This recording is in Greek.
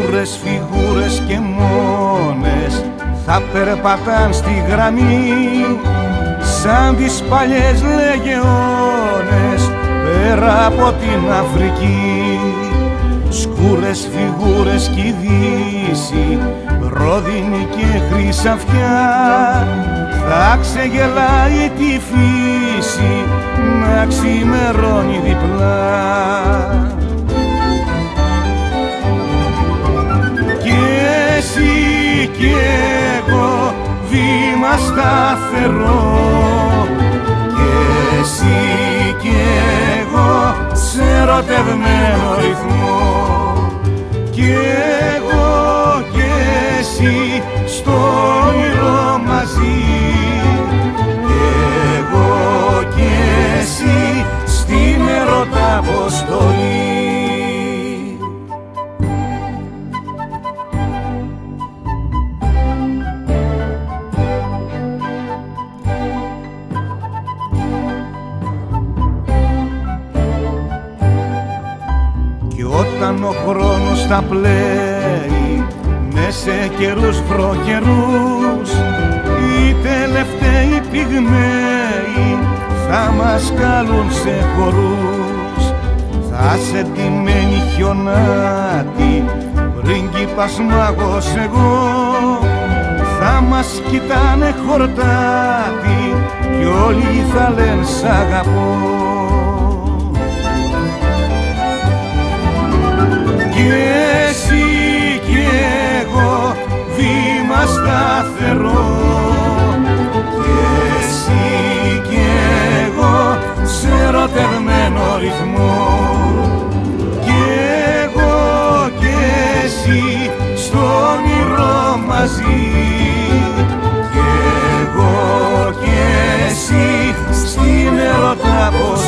Σκούρες φιγούρες και μόνες θα περπατάν στη γραμμή σαν τις παλιές λεγεώνες πέρα από την Αφρική. Σκούρες φιγούρες κι η Δύση, ρόδινη και χρυσαφιά, θα ξεγελάει τη φύση να ξημερώνει διπλά. Κι εσύ κι εγώ βήμα σταθερό, κι εσύ κι εγώ σε ερωτευμένο ρυθμό, κι εγώ κι εσύ στο όνειρο μαζί, κι εγώ κι εσύ στην ερώτα αποστολή. Κι όταν ο χρόνος θα πλέει μες σε καιρούς προκαιρούς, οι τελευταίοι πυγμαίοι θα μας καλούν σε χορούς. Θα σε ντυμένη χιονάτη, πρίγκιπας μάγος εγώ, θα μας κοιτάνε χορτάτη κι όλοι θα λένε σ' αγαπώ. Κι εσύ κι εγώ βήμα σταθερό, κι εσύ κι εγώ σε ερωτευμένο ρυθμό, κι εγώ κι εσύ στο όνειρο μαζί, κι εγώ κι εσύ στην ερώτα αποστολή.